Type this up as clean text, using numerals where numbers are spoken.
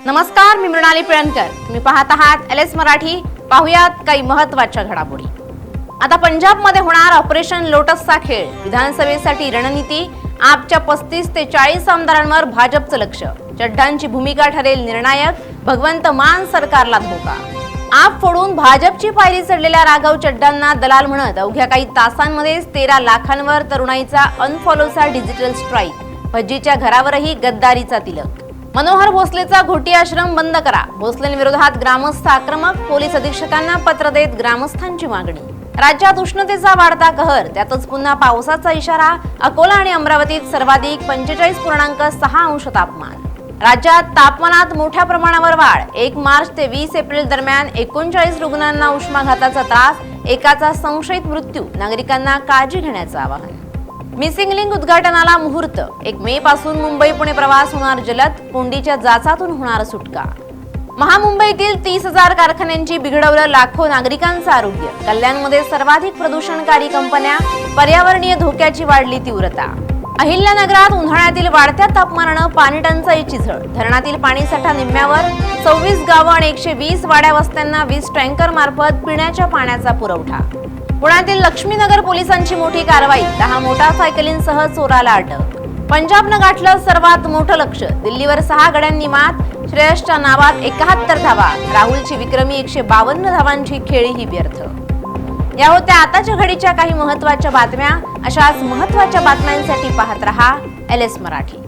नमस्कार, मी मृणाली पिळणकर. तुम्ही पाहत आहात LS मराठी. पाहुयात काही महत्त्वाच्या घडामोडी. आता पंजाबमध्ये होणार ऑपरेशन लोटसचा खेळ. विधानसभेसाठी रणनीती. आपच्या 35 ते 40 आमदारांवर भाजपचं लक्ष. चड्ढांची भूमिका ठरेल निर्णायक. भगवंत मान सरकारला धोका. आप फोडून भाजपची पायरी चढलेल्या राघव चड्ढांना दलाल म्हणत अवघ्या काही तासांमध्येच 13 लाखांवर तरुणाईचा अनफॉलोचा डिजिटल स्ट्राईक. भज्जीच्या घरावरही गद्दारीचा तिलक. मनोहर भोसलेचा घोटी आश्रम बंद करा. भोसलेंविरोधात ग्रामस्थ आक्रमक. पोलीस अधीक्षकांना पत्र देत ग्रामस्थांची मागणी. राज्यात उष्णतेचा वाढता कहर. त्यातच पुन्हा पावसाचा इशारा. अकोला आणि अमरावतीत सर्वाधिक 45.6 अंश तापमान. राज्यात तापमानात मोठ्या प्रमाणावर वाढ. 1 मार्च ते 20 एप्रिल दरम्यान 39 रुग्णांना उष्माघाताचा त्रास. एकाचा संशयित मृत्यू. नागरिकांना काळजी घेण्याचं आवाहन. मिसिंग लिंक उद्घाटनाला मुहूर्त. 1 मे पासून मुंबई पुणे प्रवास होणार जलद. कोंडीच्या जाचातून होणार सुटका. महामुंबईतील 30,000 कारखान्यांची बिघडवलं लाखो नागरिकांचं आरोग्य. कल्याणमध्ये सर्वाधिक प्रदूषणकारी कंपन्या. पर्यावरणीय धोक्याची वाढली तीव्रता. अहिल्यानगरात उन्हाळ्यातील वाढत्या तापमानानं पाणी टंचाईची झळ. धरणातील पाणीसाठा निम्म्यावर. 26 गावं आणि 120 वाड्या वस्त्यांना 20 टँकर मार्फत पिण्याच्या पाण्याचा पुरवठा. पुण्यातील लक्ष्मीनगर पोलिसांची मोठी कारवाई. 10 मोटारसायकलींसह चोराला अटक. पंजाबनं गाठलं सर्वात मोठं लक्ष. दिल्लीवर 6 गड्यांनी मात. श्रेयसच्या नावात 71 धावा. राहुलची विक्रमी 152 धावांची खेळीही व्यर्थ. या होत्या आताच्या घडीच्या काही महत्त्वाच्या बातम्या. अशाच महत्त्वाच्या बातम्यांसाठी पाहत रहा LS मराठी.